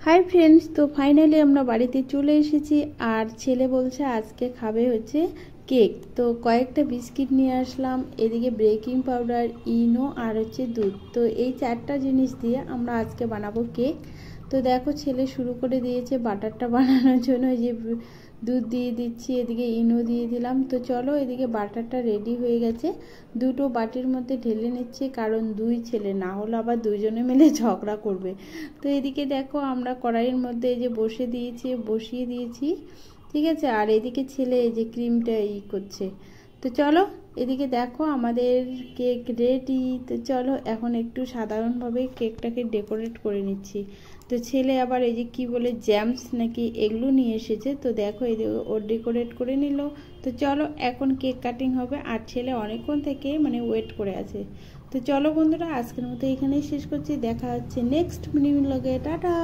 Hi friends, তো finally আমরা বাড়িতে চলে এসেছি। আর ছেলে বলছে আজকে খাবে হচ্ছে কেক। তো কয়েকটা বিস্কিট নিয়ে আসলাম, এদিকে বেকিং পাউডার, ইনো আর হচ্ছে দুধ। তো এই চারটা জিনিস দিয়ে আমরা আজকে বানাবো কেক। তো দেখো ছেলে শুরু করে দিয়েছে বাটারটা বানানোর জন্য। যে দুধ দিয়ে দিচ্ছি, এদিকে ইনো দিয়ে দিলাম। তো চলো, এদিকে বাটারটা রেডি হয়ে গেছে, দুটো বাটির মধ্যে ঢেলে নিচ্ছি, কারণ দুই ছেলে, না হলে আবার দুইজনে মিলে ঝগড়া করবে। তো এদিকে দেখো আমরা কড়াইয়ের মধ্যে এই যে বসিয়ে দিয়েছি, ঠিক আছে। আর এদিকে ছেলে এই যে ক্রিমটা করছে। তো চলো, এদিকে দেখো আমাদের কেক রেডি। তো চলো এখন একটু সাধারণভাবে কেকটাকে ডেকোরেট করে নিচ্ছি। তো ছেলে আবার এই যে কি বলে জ্যামস নাকি এগুলো নিয়ে এসেছে। তো দেখো এই যে ওর ডেকোরেট করে নিল। তো চলো এখন কেক কাটিং হবে, আর ছেলে অনেকক্ষণ থেকে ওয়েট করে আছে। তো চলো বন্ধুরা, আজকের মতো এখানেই শেষ করছি। দেখা হচ্ছে নেক্সট মিনি ব্লগে। টাটা।